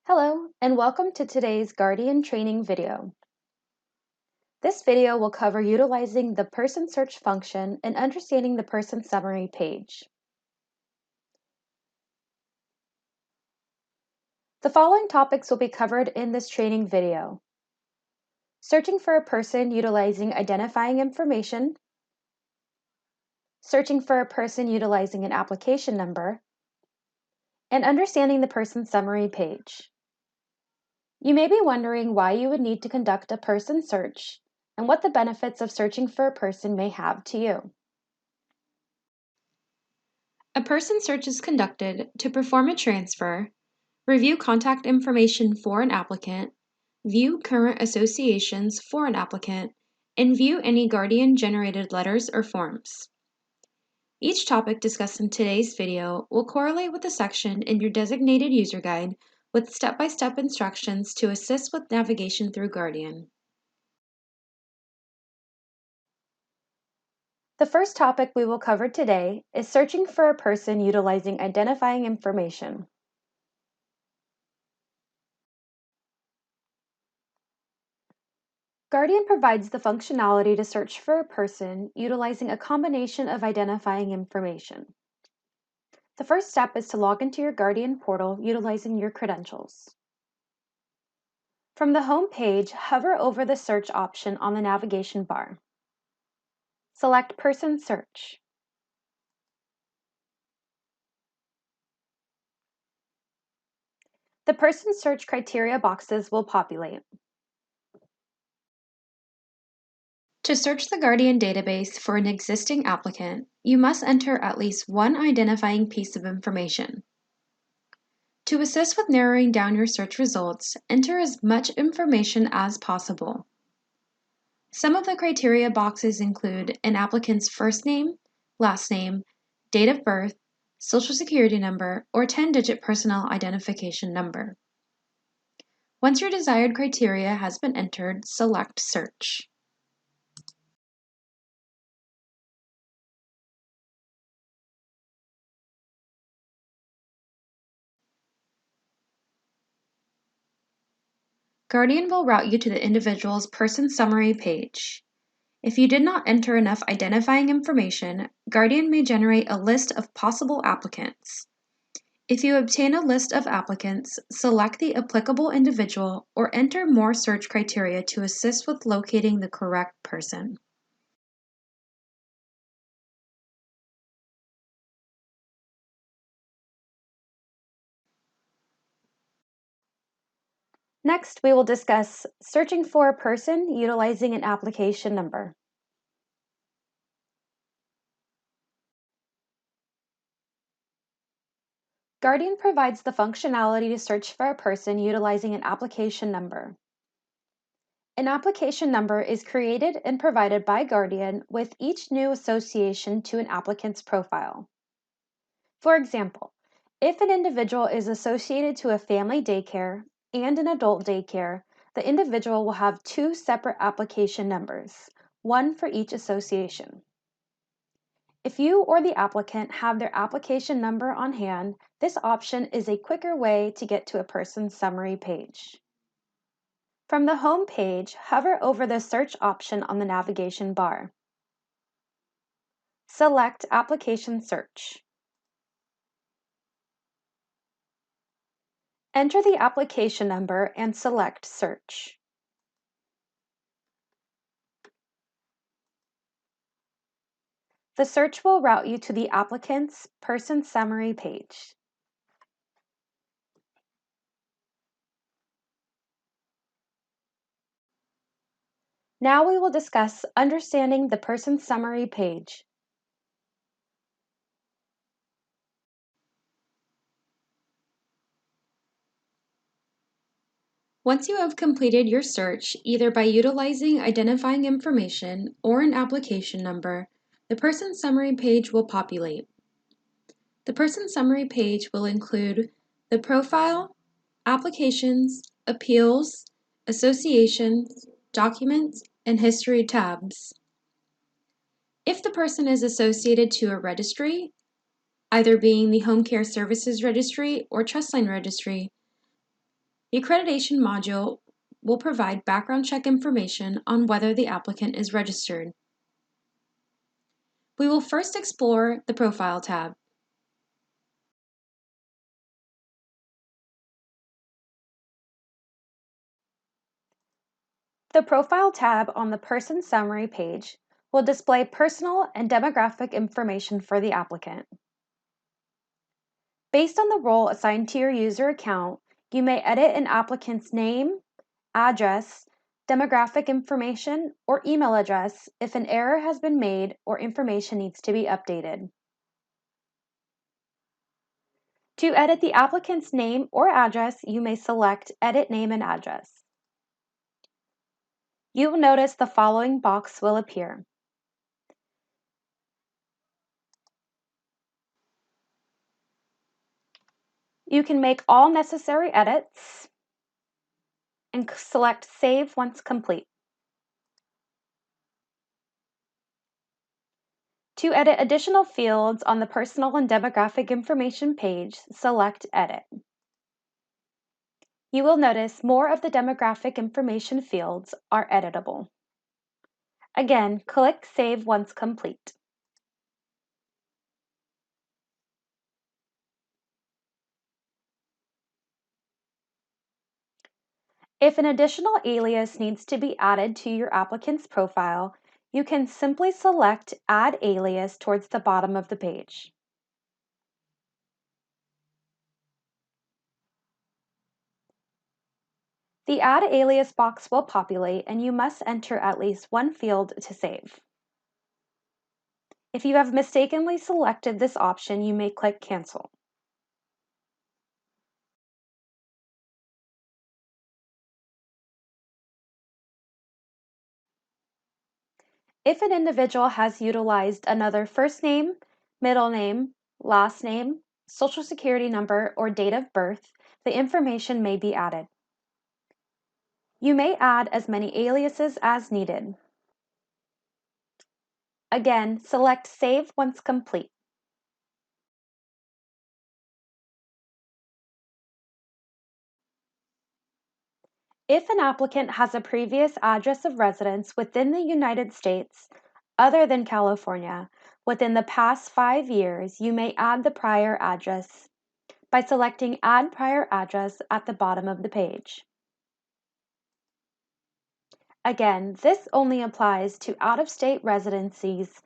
Hello, and welcome to today's Guardian training video. This video will cover utilizing the person search function and understanding the person summary page. The following topics will be covered in this training video: searching for a person utilizing identifying information, searching for a person utilizing an application number, and understanding the person summary page. You may be wondering why you would need to conduct a person search and what the benefits of searching for a person may have to you. A person search is conducted to perform a transfer, review contact information for an applicant, view current associations for an applicant, and view any Guardian-generated letters or forms. Each topic discussed in today's video will correlate with a section in your designated user guide with step-by-step instructions to assist with navigation through Guardian. The first topic we will cover today is searching for a person utilizing identifying information. Guardian provides the functionality to search for a person utilizing a combination of identifying information. The first step is to log into your Guardian portal utilizing your credentials. From the home page, hover over the search option on the navigation bar. Select Person Search. The person search criteria boxes will populate. To search the Guardian database for an existing applicant, you must enter at least one identifying piece of information. To assist with narrowing down your search results, enter as much information as possible. Some of the criteria boxes include an applicant's first name, last name, date of birth, social security number, or 10-digit personal identification number. Once your desired criteria has been entered, select Search. Guardian will route you to the individual's person summary page. If you did not enter enough identifying information, Guardian may generate a list of possible applicants. If you obtain a list of applicants, select the applicable individual or enter more search criteria to assist with locating the correct person. Next, we will discuss searching for a person utilizing an application number. Guardian provides the functionality to search for a person utilizing an application number. An application number is created and provided by Guardian with each new association to an applicant's profile. For example, if an individual is associated to a family daycare and an adult daycare, the individual will have two separate application numbers, one for each association. If you or the applicant have their application number on hand, this option is a quicker way to get to a person's summary page. From the home page, hover over the search option on the navigation bar. Select Application Search. Enter the application number and select Search. The search will route you to the applicant's person summary page. Now we will discuss understanding the person summary page. Once you have completed your search, either by utilizing identifying information or an application number, the person summary page will populate. The person summary page will include the profile, applications, appeals, associations, documents, and history tabs. If the person is associated to a registry, either being the Home Care Services Registry or Trustline Registry, The accreditation module will provide background check information on whether the applicant is registered. We will first explore the Profile tab. The Profile tab on the Person Summary page will display personal and demographic information for the applicant. Based on the role assigned to your user account, you may edit an applicant's name, address, demographic information, or email address if an error has been made or information needs to be updated. To edit the applicant's name or address, you may select Edit Name and Address. You will notice the following box will appear. You can make all necessary edits and select Save once complete. To edit additional fields on the personal and demographic information page, select Edit. You will notice more of the demographic information fields are editable. Again, click Save once complete. If an additional alias needs to be added to your applicant's profile, you can simply select Add Alias towards the bottom of the page. The Add Alias box will populate, and you must enter at least one field to save. If you have mistakenly selected this option, you may click Cancel. If an individual has utilized another first name, middle name, last name, social security number, or date of birth, the information may be added. You may add as many aliases as needed. Again, select Save once complete. If an applicant has a previous address of residence within the United States, other than California, within the past 5 years, you may add the prior address by selecting Add Prior Address at the bottom of the page. Again, this only applies to out-of-state residencies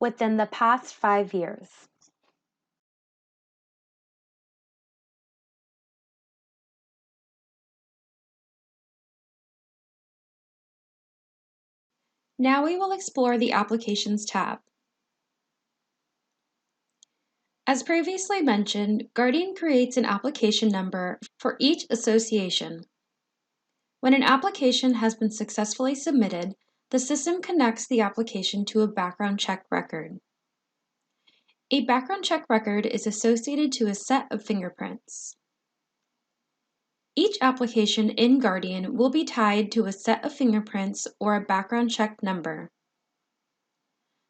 within the past 5 years. Now we will explore the Applications tab. As previously mentioned, Guardian creates an application number for each association. When an application has been successfully submitted, the system connects the application to a background check record. A background check record is associated to a set of fingerprints. Each application in Guardian will be tied to a set of fingerprints or a background check number.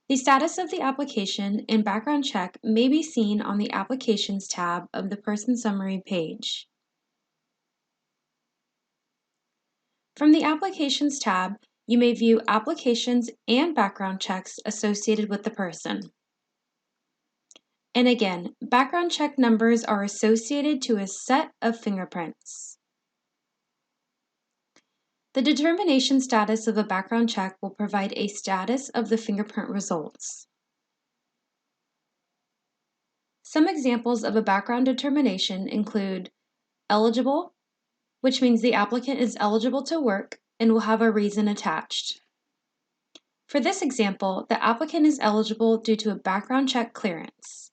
The status of the application and background check may be seen on the Applications tab of the Person Summary page. From the Applications tab, you may view applications and background checks associated with the person. And again, background check numbers are associated to a set of fingerprints. The determination status of a background check will provide a status of the fingerprint results. Some examples of a background determination include eligible, which means the applicant is eligible to work and will have a reason attached. For this example, the applicant is eligible due to a background check clearance.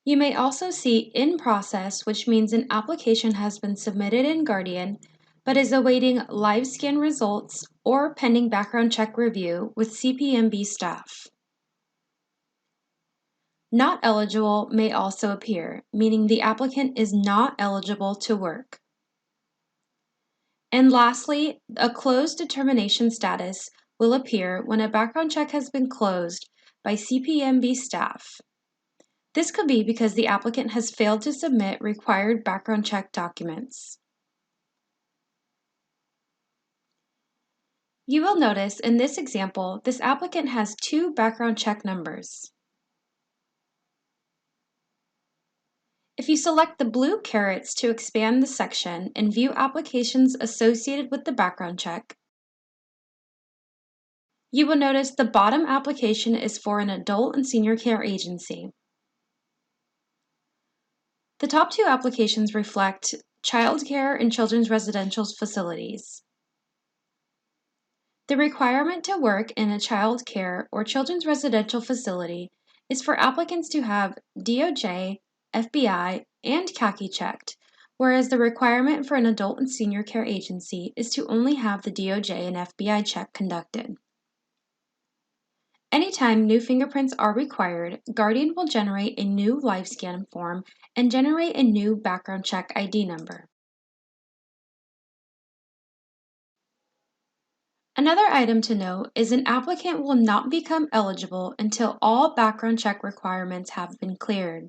You may also see in process, which means an application has been submitted in Guardian but is awaiting live scan results or pending background check review with CPMB staff. Not eligible may also appear, meaning the applicant is not eligible to work. And lastly, a closed determination status will appear when a background check has been closed by CPMB staff. This could be because the applicant has failed to submit required background check documents. You will notice in this example, this applicant has two background check numbers. If you select the blue carets to expand the section and view applications associated with the background check, you will notice the bottom application is for an adult and senior care agency. The top two applications reflect child care and children's residential facilities. The requirement to work in a child care or children's residential facility is for applicants to have DOJ, FBI, and CACI checked, whereas the requirement for an adult and senior care agency is to only have the DOJ and FBI check conducted. Anytime new fingerprints are required, Guardian will generate a new LiveScan form and generate a new background check ID number. Another item to note is an applicant will not become eligible until all background check requirements have been cleared.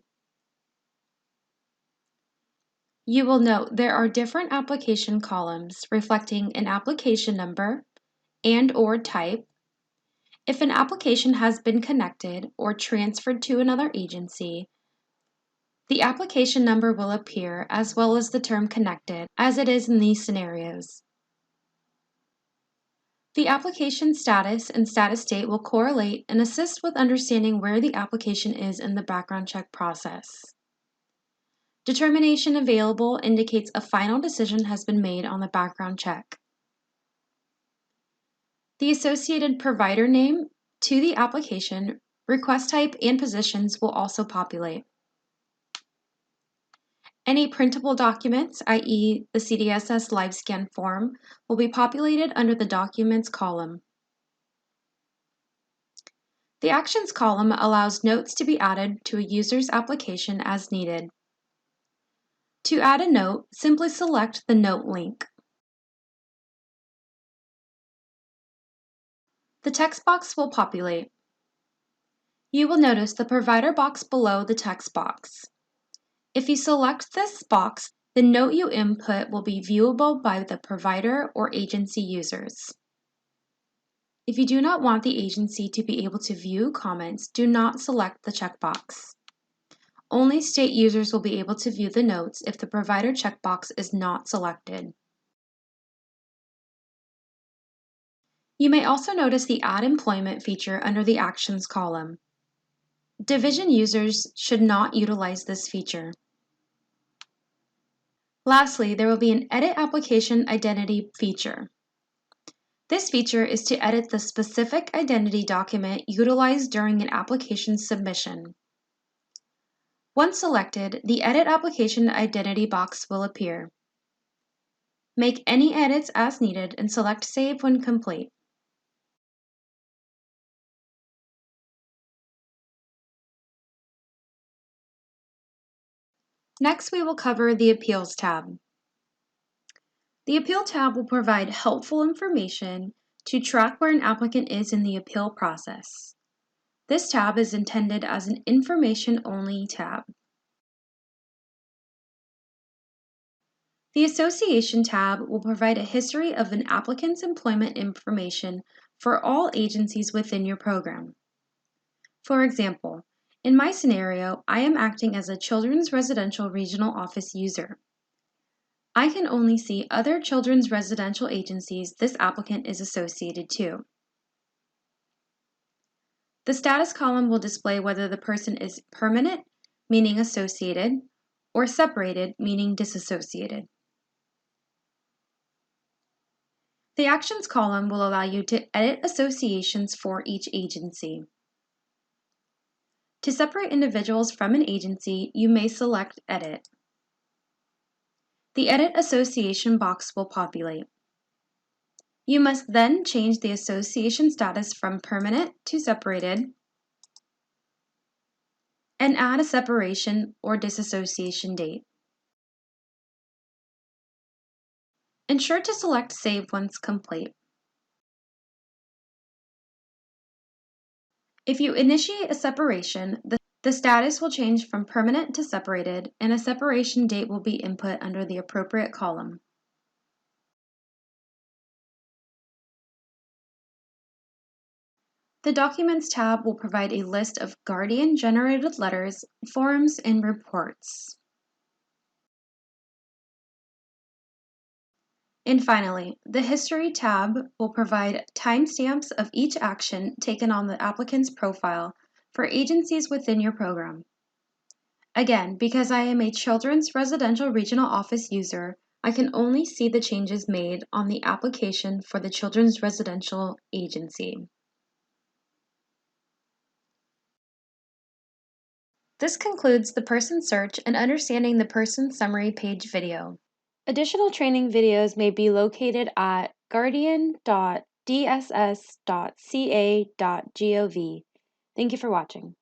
You will note there are different application columns reflecting an application number and/or type, if an application has been connected or transferred to another agency, the application number will appear as well as the term connected, as it is in these scenarios. The application status and status date will correlate and assist with understanding where the application is in the background check process. Determination available indicates a final decision has been made on the background check. The associated provider name to the application, request type, and positions will also populate. Any printable documents, i.e. the CDSS LiveScan form, will be populated under the Documents column. The Actions column allows notes to be added to a user's application as needed. To add a note, simply select the Note link. The text box will populate. You will notice the provider box below the text box. If you select this box, the note you input will be viewable by the provider or agency users. If you do not want the agency to be able to view comments, do not select the checkbox. Only state users will be able to view the notes if the provider checkbox is not selected. You may also notice the Add Employment feature under the Actions column. Division users should not utilize this feature. Lastly, there will be an Edit Application Identity feature. This feature is to edit the specific identity document utilized during an application submission. Once selected, the Edit Application Identity box will appear. Make any edits as needed and select Save when complete. Next, we will cover the Appeals tab. The Appeal tab will provide helpful information to track where an applicant is in the appeal process. This tab is intended as an information-only tab. The Association tab will provide a history of an applicant's employment information for all agencies within your program. For example, in my scenario, I am acting as a Children's Residential Regional Office user. I can only see other children's residential agencies this applicant is associated to. The status column will display whether the person is permanent, meaning associated, or separated, meaning disassociated. The Actions column will allow you to edit associations for each agency. To separate individuals from an agency, you may select Edit. The Edit Association box will populate. You must then change the association status from permanent to separated and add a separation or disassociation date. Ensure to select Save once complete. If you initiate a separation, the The status will change from permanent to separated, and a separation date will be input under the appropriate column. The Documents tab will provide a list of Guardian-generated letters, forms, and reports. And finally, the History tab will provide timestamps of each action taken on the applicant's profile for agencies within your program. Again, because I am a Children's Residential Regional Office user, I can only see the changes made on the application for the Children's Residential Agency. This concludes the person search and understanding the person summary page video. Additional training videos may be located at guardian.dss.ca.gov. Thank you for watching.